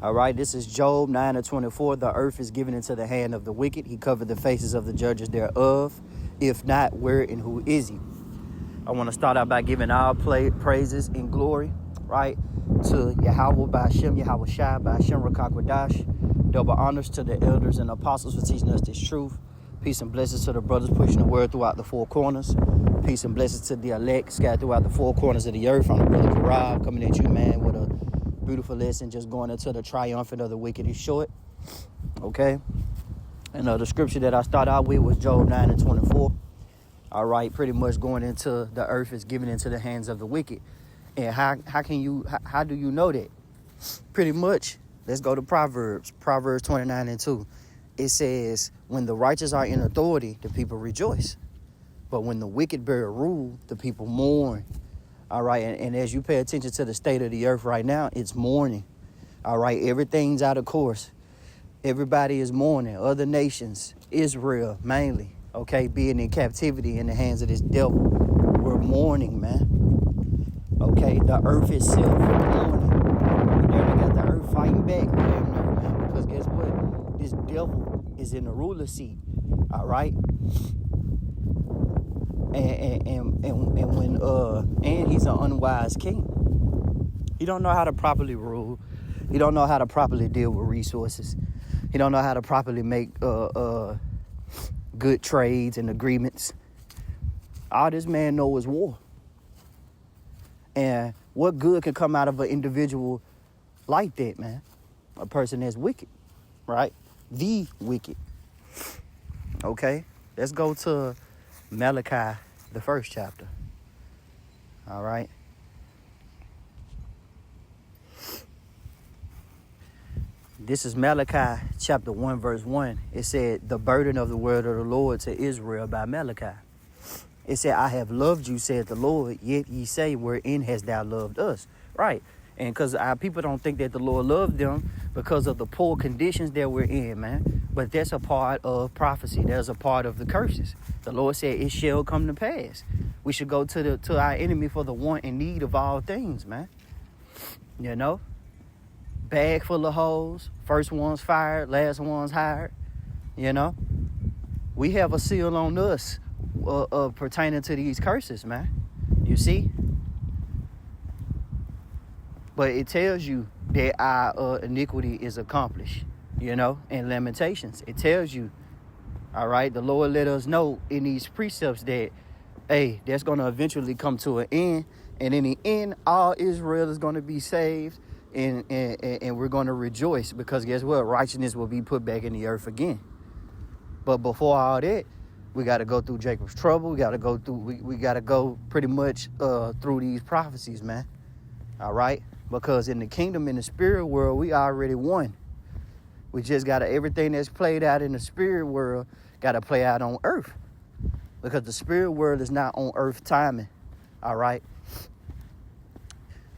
All right, this is Job 9:24. The earth is given into the hand of the wicked. He covered the faces of the judges thereof. If not, where and who is he? I want to start out by giving all praises and glory, right, to Yahweh Ba'Shem, Yahweh Shai, Ba'Shem Rakakwadash. Double honors to the elders and apostles for teaching us this truth. Peace and blessings to the brothers pushing the word throughout the four corners. Peace and blessings to the elect scattered throughout the four corners of the earth. I'm the brother Karab coming at you, man, with a beautiful lesson, just going into the triumphant of the wicked is short. Okay. And the scripture that I start out with was Job 9:24. All right, pretty much going into the earth is given into the hands of the wicked. And how do you know that? Pretty much, let's go to Proverbs 29:2. It says, when the righteous are in authority, the people rejoice. But when the wicked bear rule, the people mourn. All right, and as you pay attention to the state of the earth right now, it's mourning. All right, everything's out of course. Everybody is mourning. Other nations, Israel mainly, okay, being in captivity in the hands of this devil. We're mourning, man. Okay, the earth itself mourning. We never got the earth fighting back. Man, because guess what? This devil is in the ruler seat. All right. And he's an unwise king. He don't know how to properly rule. He don't know how to properly deal with resources. He don't know how to properly make good trades and agreements. All this man knows is war. And what good can come out of an individual like that, man? A person that's wicked, right? The wicked. Okay, let's go to Malachi, the first chapter. All right. This is Malachi chapter 1, verse 1. It said, the burden of the word of the Lord to Israel by Malachi. It said, I have loved you, said the Lord, yet ye say, wherein hast thou loved us? Right. And because our people don't think that the Lord loved them because of the poor conditions that we're in, man. But that's a part of prophecy. That's a part of the curses. The Lord said it shall come to pass. We should go to our enemy for the want and need of all things, man. You know? Bag full of holes. First one's fired, last one's hired. You know? We have a seal on us pertaining to these curses, man. You see? But it tells you that our iniquity is accomplished, you know, in Lamentations. It tells you, all right, the Lord let us know in these precepts that, hey, that's going to eventually come to an end. And in the end, all Israel is going to be saved and we're going to rejoice because guess what? Righteousness will be put back in the earth again. But before all that, we got to go through Jacob's trouble. We got to go through, we got to go pretty much through these prophecies, man. All right. Because in the kingdom, in the spirit world, we already won. We just got to, everything that's played out in the spirit world, got to play out on earth. Because the spirit world is not on earth timing. All right.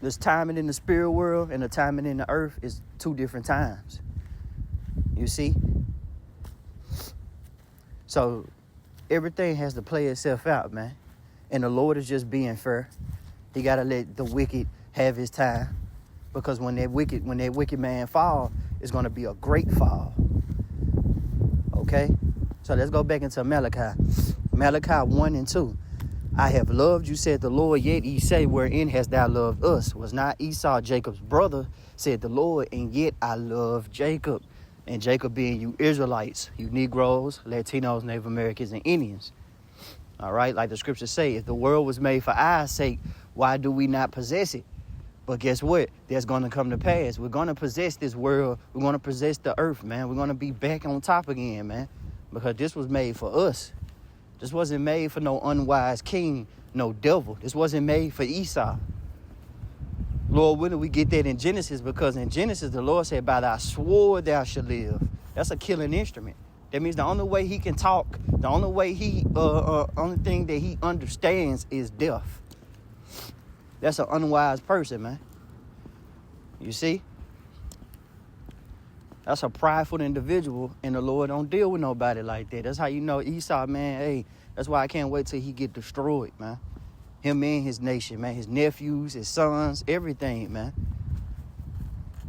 This timing in the spirit world and the timing in the earth is two different times. You see? So everything has to play itself out, man. And the Lord is just being fair. He got to let the wicked have his time, because when that wicked man fall, it's going to be a great fall. Okay, so let's go back into Malachi 1:2. I have loved you, said the Lord, yet ye say, wherein hast thou loved us? Was not Esau Jacob's brother, said the Lord, and yet I love Jacob. And Jacob being you Israelites, you Negroes, Latinos, Native Americans, and Indians. All right, like the scriptures say, if the world was made for our sake, why do we not possess it? But guess what? That's going to come to pass. We're going to possess this world. We're going to possess the earth, man. We're going to be back on top again, man. Because this was made for us. This wasn't made for no unwise king, no devil. This wasn't made for Esau. Lord, when did we get that in Genesis? Because in Genesis, the Lord said, by thy sword thou shalt live. That's a killing instrument. That means the only way he can talk, the only way only thing that he understands is death. That's an unwise person, man. You see? That's a prideful individual, and the Lord don't deal with nobody like that. That's how you know Esau, man. Hey, that's why I can't wait till he get destroyed, man. Him and his nation, man. His nephews, his sons, everything, man.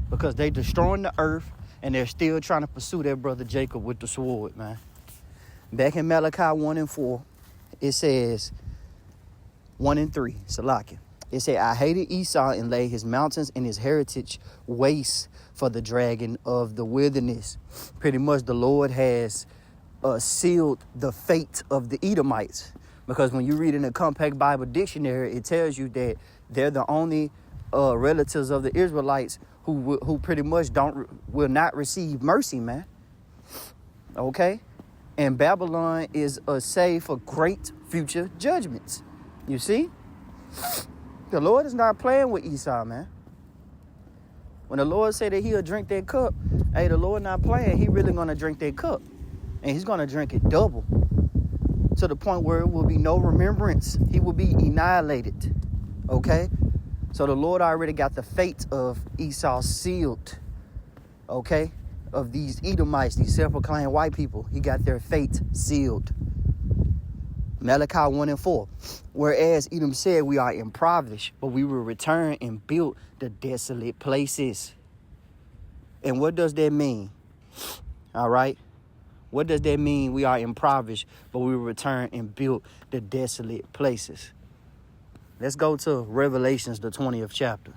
because they destroying the earth and they're still trying to pursue their brother Jacob with the sword, man. Back in Malachi 1 and 4, it says, 1 and 3, Salakia. It said, I hated Esau and laid his mountains and his heritage waste for the dragon of the wilderness. Pretty much the Lord has sealed the fate of the Edomites. Because when you read in the Compact Bible Dictionary, it tells you that they're the only relatives of the Israelites who pretty much will not receive mercy, man. Okay? And Babylon is a save for great future judgments. You see? The Lord is not playing with Esau, man. When the Lord said that he'll drink that cup, hey, the Lord not playing. He really going to drink that cup. And he's going to drink it double. To the point where it will be no remembrance. He will be annihilated. Okay? So the Lord already got the fate of Esau sealed. Okay? Of these Edomites, these self-proclaimed white people. He got their fate sealed. Malachi 1 and 4. Whereas Edom said, we are impoverished, but we will return and build the desolate places. And what does that mean? All right. What does that mean? We are impoverished, but we will return and build the desolate places. Let's go to Revelations, the 20th chapter.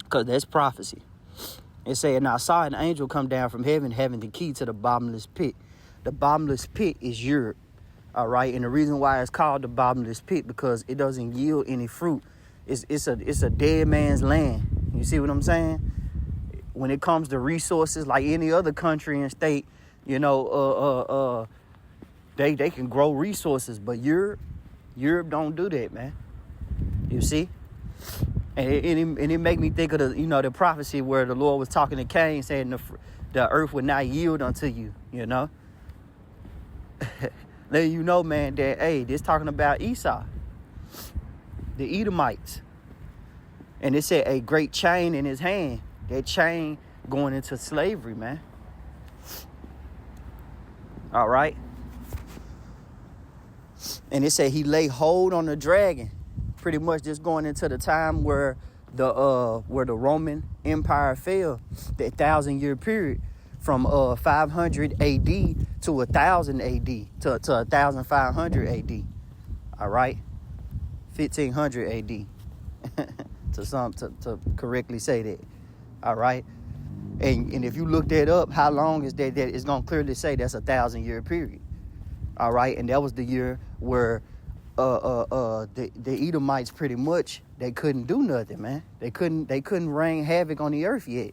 Because that's prophecy. It said, and I saw an angel come down from heaven having the key to the bottomless pit. The bottomless pit is Europe. All right. And the reason why it's called the bottomless pit, because it doesn't yield any fruit. It's a dead man's land. You see what I'm saying? When it comes to resources, like any other country and state, you know, they can grow resources, but Europe don't do that, man. You see? And it make me think of the prophecy where the Lord was talking to Cain, saying the earth would not yield unto you, you know? Letting you know, man, that, hey, this talking about Esau, the Edomites. And it said a great chain in his hand. That chain going into slavery, man. All right. And it said he lay hold on the dragon. Pretty much just going into the time where the Roman Empire fell, the 1,000-year period from 500 AD to 1,000 AD to 1,500 AD. All right, 1,500 AD to correctly say that. All right, and if you look that up, how long is that? That it's gonna clearly say that's 1,000-year period. All right, and that was the year where the Edomites pretty much they couldn't do nothing, man. They couldn't reign havoc on the earth yet.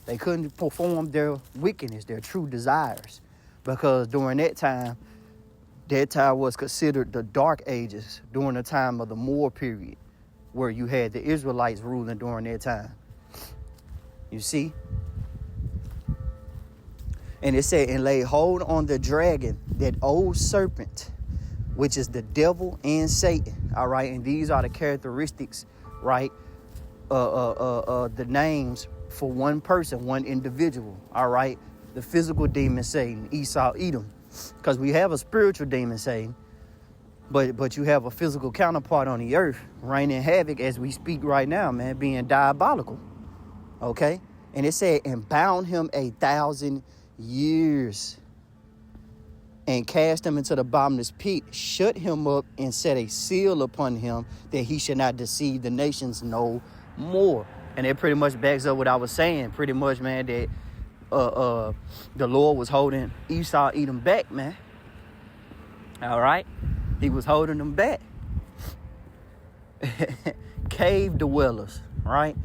They couldn't perform their wickedness, their true desires, because during that time was considered the Dark Ages, during the time of the Moor period, where you had the Israelites ruling during that time. You see? And it said, and lay hold on the dragon, that old serpent, which is the devil and Satan. All right. And these are the characteristics, right? The names for one person, one individual. All right. The physical demon Satan, Esau, Edom. Because we have a spiritual demon Satan, but you have a physical counterpart on the earth, raining havoc as we speak right now, man, being diabolical. Okay. And it said, and bound him 1,000 years. And cast him into the bottomless pit, shut him up, and set a seal upon him, that he should not deceive the nations no more. And it pretty much backs up what I was saying. Pretty much, man, that the Lord was holding Esau, Edom back, man. All right? He was holding them back. Cave dwellers, right?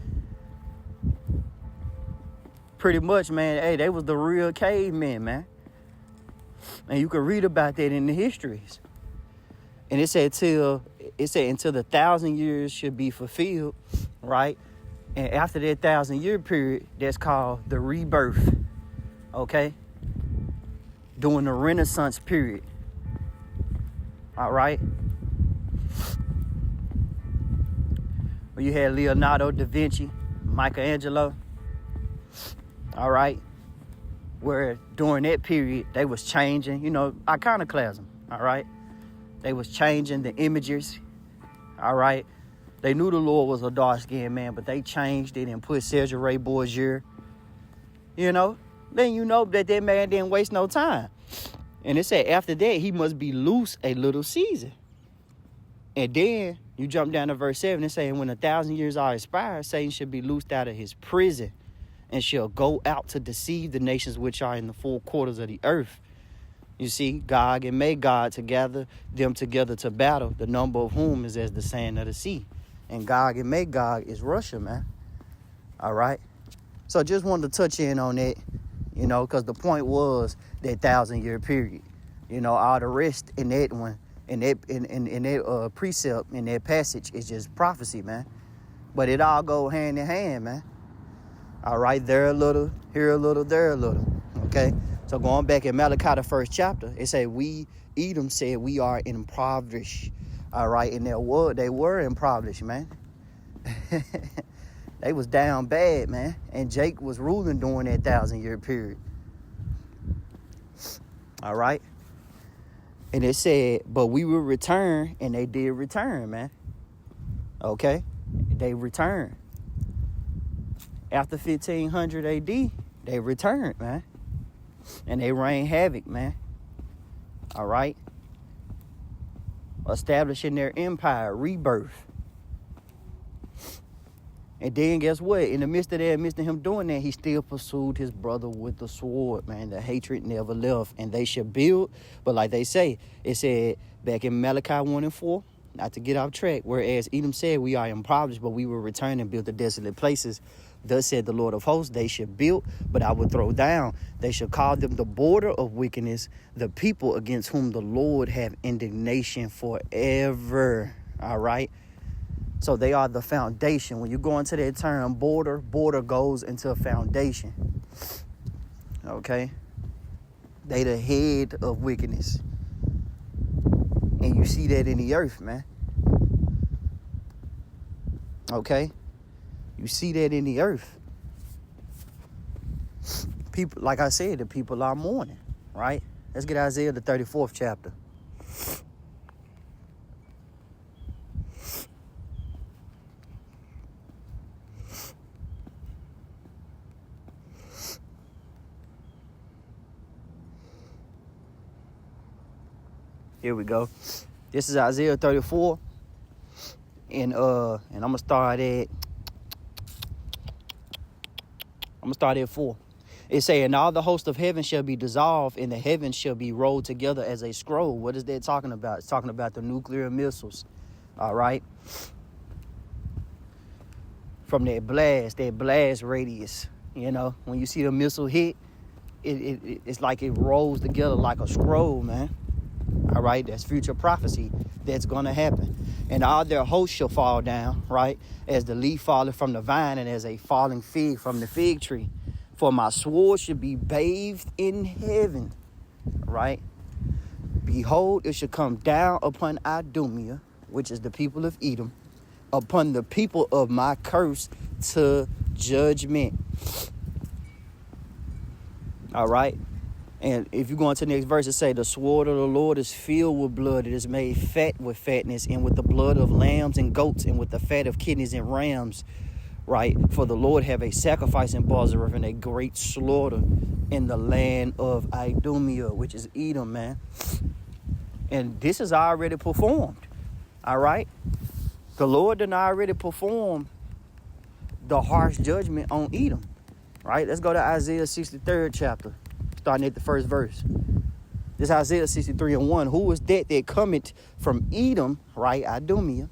Pretty much, man, hey, they was the real cavemen, man. And you can read about that in the histories. And it said until the 1,000 years should be fulfilled, right? And after that 1,000-year period, that's called the rebirth. Okay? During the Renaissance period. All right? Where you had Leonardo da Vinci, Michelangelo. All right? Where during that period, they was changing, iconoclasm, all right? They was changing the images, all right? They knew the Lord was a dark-skinned man, but they changed it and put Sergio Ray Bourgier, you know. Then you know that man didn't waste no time. And it said after that, he must be loose a little season. And then you jump down to verse 7 and say, when 1,000 years are expired, Satan should be loosed out of his prison and shall go out to deceive the nations which are in the four quarters of the earth. You see, Gog and Magog to gather them together to battle, the number of whom is as the sand of the sea. And Gog and Magog is Russia, man. All right. So just wanted to touch in on that, you know, because the point was that 1,000-year period. You know, all the rest in that one, in that precept, in that passage is just prophecy, man. But it all go hand in hand, man. All right, there a little, here a little, there a little. Okay. So going back in Malachi, the first chapter, it said Edom said we are impoverished. All right, and they were impoverished, man. They was down bad, man. And Jake was ruling during that 1,000-year period. All right. And it said, but we will return, and they did return, man. Okay, they returned. After 1500 AD, they returned, man. And they reigned havoc, man. All right. Establishing their empire, rebirth. And then guess what? In the midst of him doing that, he still pursued his brother with the sword, man. The hatred never left. And they should build. But like they say, it said back in Malachi 1 and 4, not to get off track, whereas Edom said, we are impoverished, but we will return and build the desolate places. Thus said the Lord of hosts, they should build, but I will throw down. They shall call them the border of wickedness, the people against whom the Lord have indignation forever. All right. So they are the foundation. When you go into that term border goes into a foundation. Okay. They the head of wickedness. And you see that in the earth, man. Okay. You see that in the earth. People, like I said, the people are mourning, right? Let's get Isaiah, the 34th chapter. Here we go. This is Isaiah 34. And I'm gonna start at 4. It say, and all the host of heaven shall be dissolved, and the heavens shall be rolled together as a scroll. What is that talking about? It's talking about the nuclear missiles. All right. From that blast radius. You know, when you see the missile hit, it's like it rolls together like a scroll, man. All right, that's future prophecy that's going to happen. And all their hosts shall fall down, right, as the leaf falleth from the vine and as a falling fig from the fig tree. For my sword should be bathed in heaven, right? Behold, it shall come down upon Idumea, which is the people of Edom, upon the people of my curse to judgment. All right. And if you go into the next verse, it say, the sword of the Lord is filled with blood. It is made fat with fatness, and with the blood of lambs and goats, and with the fat of kidneys and rams, right? For the Lord have a sacrifice in Bozrah and a great slaughter in the land of Idumea, which is Edom, man. And this is already performed, all right? The Lord done already performed the harsh judgment on Edom, right? Let's go to Isaiah 63rd chapter. Starting at the first verse. This is Isaiah 63 and 1. Who is that cometh from Edom, right, Idumea,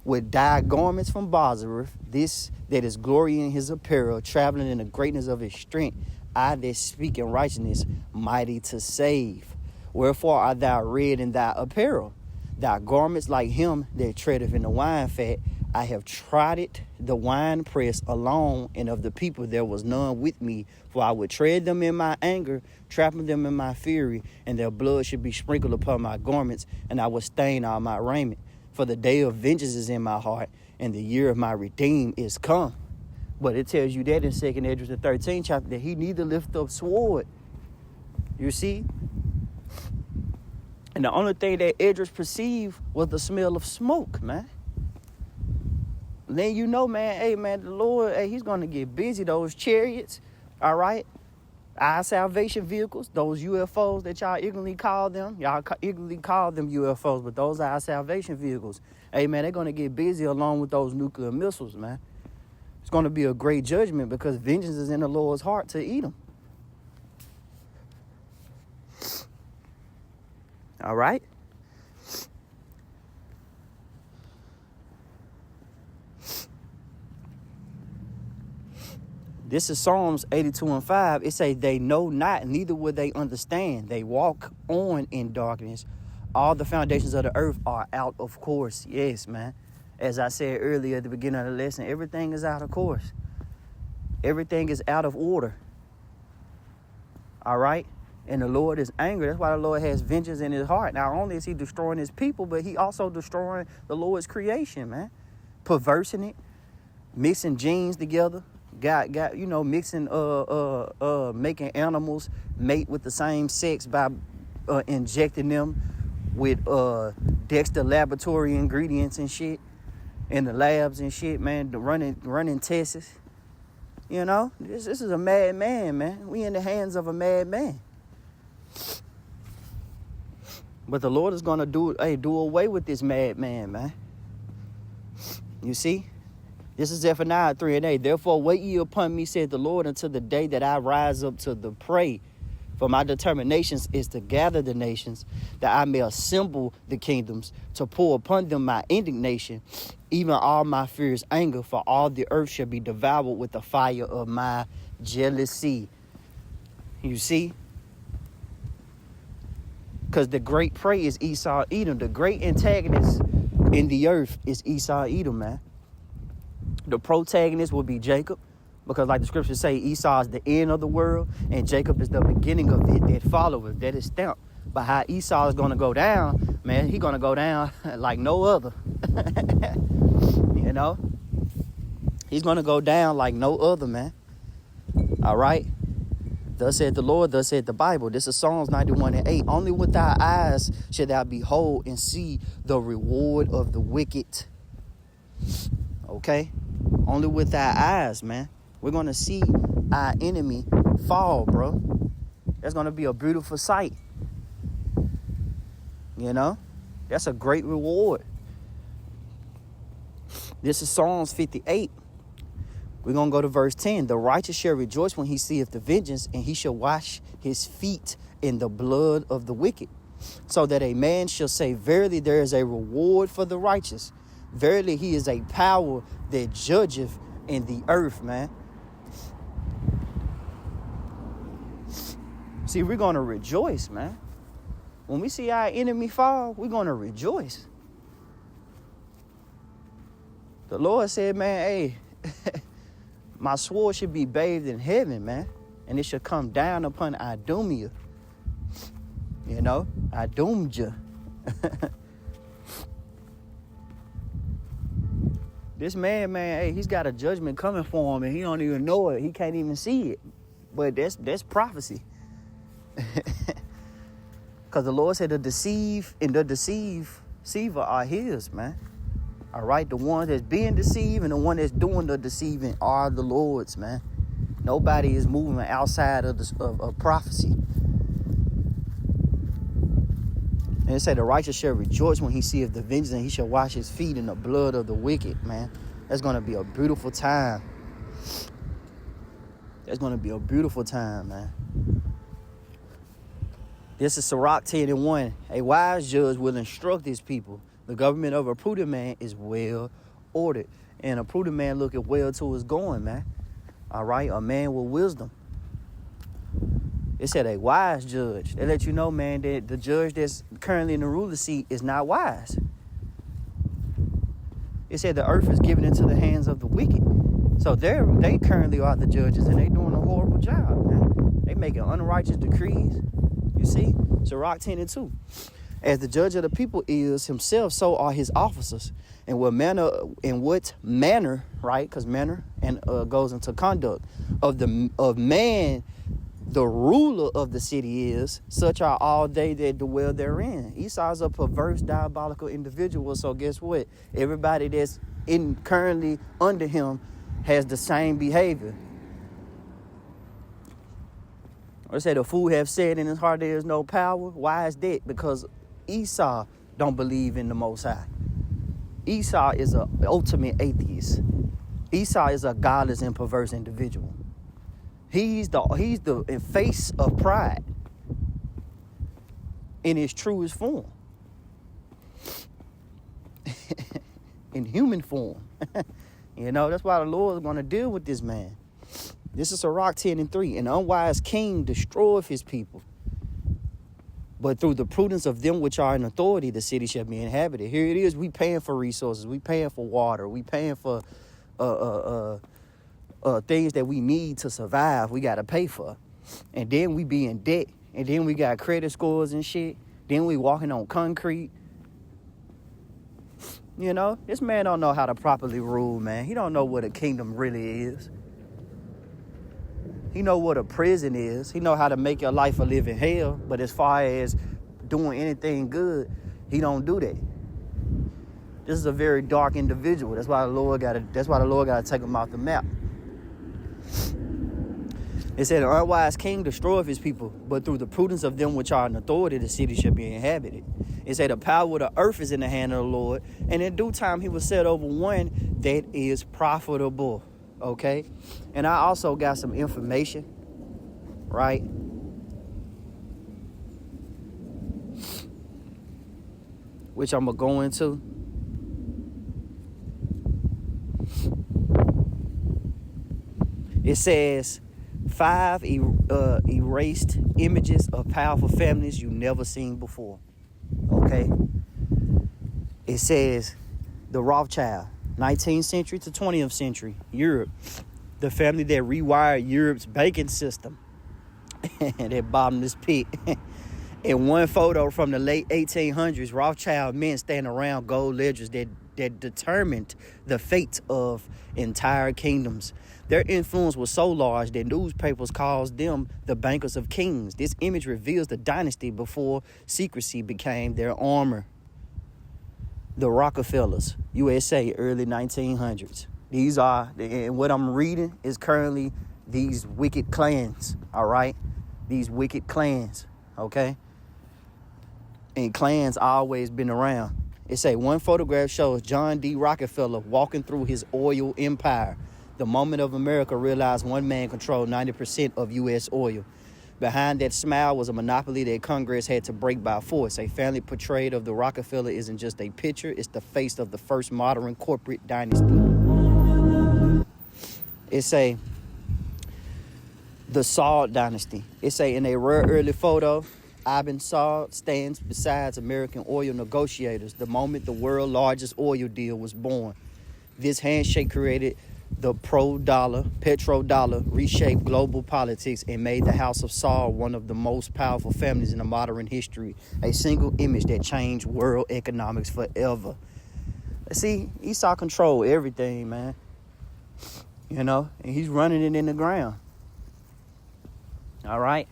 with dyed garments from Bozrah, this that is glory in his apparel, traveling in the greatness of his strength, I that speak in righteousness, mighty to save. Wherefore art thou red in thy apparel? Thy garments like him that treadeth in the wine fat. I have trodden the wine press alone, and of the people there was none with me. For I would tread them in my anger, trapping them in my fury, and their blood should be sprinkled upon my garments, and I would stain all my raiment. For the day of vengeance is in my heart, and the year of my redeem is come. But it tells you that in 2nd Esdras, the 13th chapter, that he need to lift up sword. You see? And the only thing that Esdras perceived was the smell of smoke, man. letting you know, man, hey, man, the Lord, hey, he's going to get busy. Those chariots, all right? Our salvation vehicles, those UFOs that y'all ignorantly call them. Y'all ignorantly call them UFOs, but those are our salvation vehicles. Hey, man, they're going to get busy along with those nuclear missiles, man. It's going to be a great judgment because vengeance is in the Lord's heart to eat them. All right? This is Psalms 82:5. It says, they know not, neither will they understand. They walk on in darkness. All the foundations of the earth are out of course. Yes, man. As I said earlier at the beginning of the lesson, everything is out of course. Everything is out of order. All right? And the Lord is angry. That's why the Lord has vengeance in his heart. Not only is he destroying his people, but he also destroying the Lord's creation, man. Perversing it, mixing genes together. Got you know, mixing making animals mate with the same sex by injecting them with Dexter laboratory ingredients and shit in the labs and shit, man. Running tests. You know, this is a madman, man. We in the hands of a madman. But the Lord is gonna do away with this madman, man. You see? This is Zephaniah 3:8. Therefore, wait ye upon me, said the Lord, until the day that I rise up to the prey. For my determinations is to gather the nations, that I may assemble the kingdoms, to pour upon them my indignation, even all my fierce anger, for all the earth shall be devoured with the fire of my jealousy. You see? Because the great prey is Esau, Edom. The great antagonist in the earth is Esau, Edom, man. The protagonist will be Jacob, because like the scriptures say, Esau is the end of the world and Jacob is the beginning of it, that followers, that is stamped. But how Esau is going to go down, man, he's going to go down like no other. You know? He's going to go down like no other, man. All right? Thus said the Lord, thus said the Bible. This is Psalms 91:8. Only with thy eyes shall thou behold and see the reward of the wicked. Okay? Only with our eyes, man. We're going to see our enemy fall, bro. That's going to be a beautiful sight. You know? That's a great reward. This is Psalms 58. We're going to go to verse 10. The righteous shall rejoice when he seeth the vengeance, and he shall wash his feet in the blood of the wicked. So that a man shall say, verily there is a reward for the righteous. Verily, he is a power that judgeth in the earth, man. See, we're going to rejoice, man. When we see our enemy fall, we're going to rejoice. The Lord said, man, hey, my sword should be bathed in heaven, man. And it should come down upon Idumea. You know, Idumea. This man, hey, he's got a judgment coming for him and he don't even know it. He can't even see it. But that's prophecy. Because the Lord said the deceive and the deceiver are his, man. All right, the one that's being deceived and the one that's doing the deceiving are the Lord's, man. Nobody is moving outside of prophecy. And it said the righteous shall rejoice when he seeth the vengeance, and he shall wash his feet in the blood of the wicked, man. That's going to be a beautiful time. That's going to be a beautiful time, man. This is Sirach 10:1. A wise judge will instruct his people. The government of a prudent man is well ordered. And a prudent man looketh well to his going, man. All right, a man with wisdom. It said a wise judge. They let you know, man, that the judge that's currently in the ruler seat is not wise. It said the earth is given into the hands of the wicked. So they currently are the judges, and they doing a horrible job, man. They making unrighteous decrees. You see? Sirach 10:2. As the judge of the people is himself, so are his officers. And what manner, right? Because manner and goes into conduct of man. The ruler of the city is, such are all they that dwell therein. Esau's a perverse, diabolical individual. So guess what? Everybody that's currently under him has the same behavior. Or say the fool have said in his heart there is no power. Why is that? Because Esau don't believe in the Most High. Esau is an ultimate atheist. Esau is a godless and perverse individual. He's the face of pride in its truest form. In human form. You know, that's why the Lord is going to deal with this man. This is Sirach 10:3. An unwise king destroyeth his people, but through the prudence of them which are in authority, the city shall be inhabited. Here it is. We paying for resources. We paying for water. We paying for things that we need to survive. We got to pay for. And then we be in debt. And then we got credit scores and shit. Then we walking on concrete. You know, this man don't know how to properly rule, man. He don't know what a kingdom really is. He know what a prison is. He know how to make your life a living hell. But as far as doing anything good, he don't do that. This is a very dark individual. That's why the Lord got to take him off the map. It said, an unwise king destroyeth his people, but through the prudence of them which are in authority, the city shall be inhabited. It said, the power of the earth is in the hand of the Lord, and in due time he will set over one that is profitable. Okay? And I also got some information, right? Which I'm going to go into. It says, 5 erased images of powerful families you never seen before. Okay? It says the Rothschild, 19th century to 20th century, Europe. The family that rewired Europe's banking system. That bottomless pit. In one photo from the late 1800s, Rothschild men stand around gold ledgers that determined the fate of entire kingdoms. Their influence was so large that newspapers called them the bankers of kings. This image reveals the dynasty before secrecy became their armor. The Rockefellers, USA, early 1900s. These are, and what I'm reading is currently these wicked clans, all right? These wicked clans, okay? And clans always been around. It say one photograph shows John D. Rockefeller walking through his oil empire. The moment of America realized one man controlled 90% of U.S. oil. Behind that smile was a monopoly that Congress had to break by force. A family portrait of the Rockefeller isn't just a picture, it's the face of the first modern corporate dynasty. It say the Saud dynasty. It say in a rare early photo, Ibn Saud stands beside American oil negotiators the moment the world's largest oil deal was born. This handshake created the petrodollar, reshaped global politics, and made the House of Saud one of the most powerful families in the modern history. A single image that changed world economics forever. See, Esau control everything, man. You know, and he's running it in the ground. All right?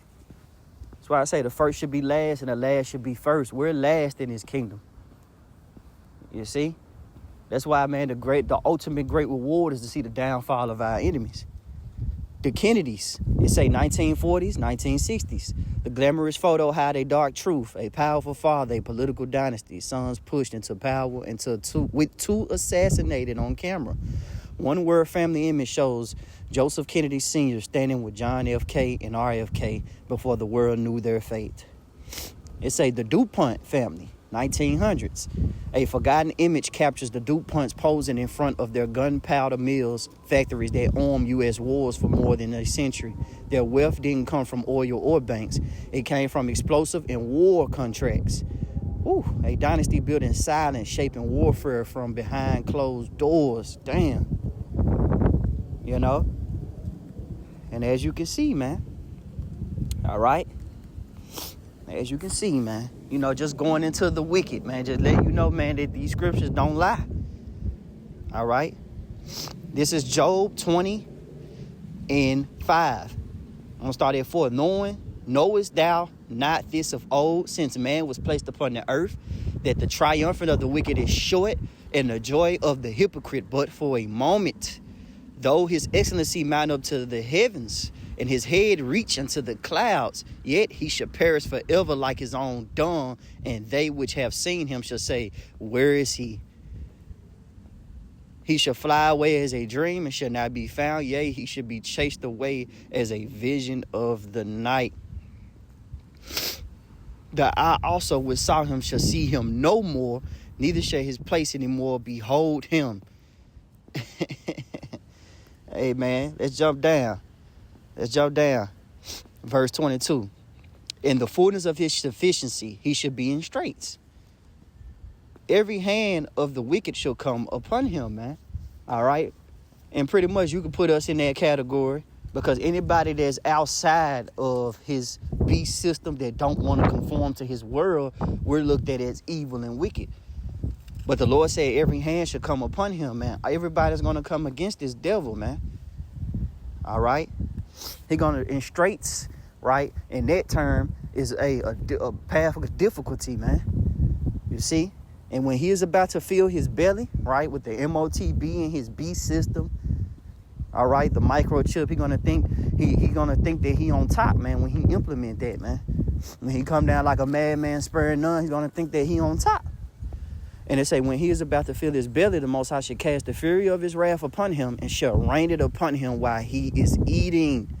That's why I say the first should be last and the last should be first. We're last in his kingdom. You see? That's why, man, the ultimate great reward is to see the downfall of our enemies. The Kennedys, it say 1940s, 1960s. The glamorous photo hide a dark truth. A powerful father, a political dynasty. Sons pushed into power with two assassinated on camera. One word family image shows Joseph Kennedy Sr. standing with John F. K. and RFK before the world knew their fate. It say the DuPont family, 1900s. A forgotten image captures the DuPonts posing in front of their gunpowder mills, factories that armed U.S. wars for more than a century. Their wealth didn't come from oil or banks. It came from explosive and war contracts. Ooh, a dynasty built in silence, shaping warfare from behind closed doors. Damn. You know? And as you can see, man. All right? As you can see, man. You know, just going into the wicked, man. Just let you know, man, that these scriptures don't lie. All right? This is Job 20 and 5. I'm going to start at 4. Knowest thou not this of old, since man was placed upon the earth, that the triumphant of the wicked is short, and the joy of the hypocrite but for a moment. Though his excellency mount up to the heavens, and his head reach unto the clouds, yet he shall perish forever like his own dung, and they which have seen him shall say, where is he? He shall fly away as a dream and shall not be found. Yea, he shall be chased away as a vision of the night. The eye also which saw him shall see him no more, neither shall his place anymore behold him. Hey, man, let's jump down. Verse 22. In the fullness of his sufficiency, he shall be in straits. Every hand of the wicked shall come upon him, man. All right. And pretty much you can put us in that category, because anybody that's outside of his beast system that don't want to conform to his world, we're looked at as evil and wicked. But the Lord said every hand shall come upon him, man. Everybody's going to come against this devil, man. All right. He going to in straits, right? And that term is a path of difficulty, man. You see? And when he is about to fill his belly, right, with the MOTB in his beast system, all right, the microchip, he gonna think that he on top, man, when he implement that, man. When he come down like a madman spurring none, he's gonna think that he on top. And it say, when he is about to fill his belly, the Most High shall cast the fury of his wrath upon him and shall rain it upon him while he is eating.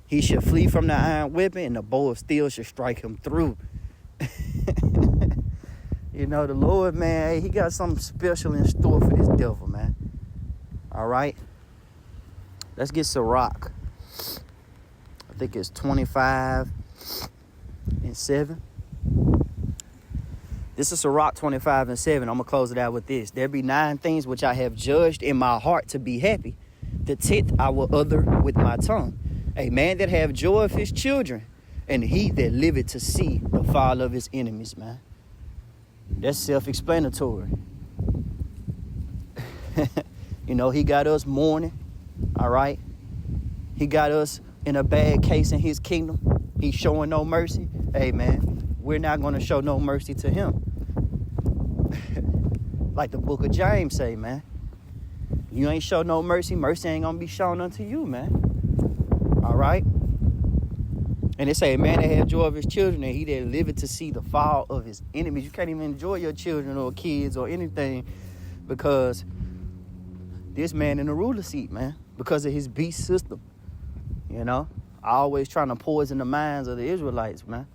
He shall flee from the iron weapon, and the bow of steel shall strike him through. You know, the Lord, man, hey, he got something special in store for this devil, man. All right. Let's get Sirach. I think it's 25:7. This is Sirach 25:7. I'm going to close it out with this. There be 9 things which I have judged in my heart to be happy. The 10th I will utter with my tongue. A man that have joy of his children, and he that liveth to see the fall of his enemies, man. That's self-explanatory. You know, he got us mourning. All right. He got us in a bad case in his kingdom. He's showing no mercy. Hey, man, we're not going to show no mercy to him. Like the book of James say, man. You ain't show no mercy. Mercy ain't going to be shown unto you, man. All right. And it say, a man that have joy of his children, and he that liveth to see the fall of his enemies. You can't even enjoy your children or kids or anything because this man in the ruler seat, man, because of his beast system. You know, always trying to poison the minds of the Israelites, man.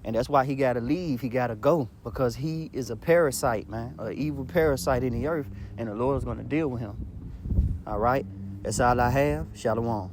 And that's why he got to leave. He got to go, because he is a parasite, man, an evil parasite in the earth, and the Lord is going to deal with him. All right. That's all I have. Shalom.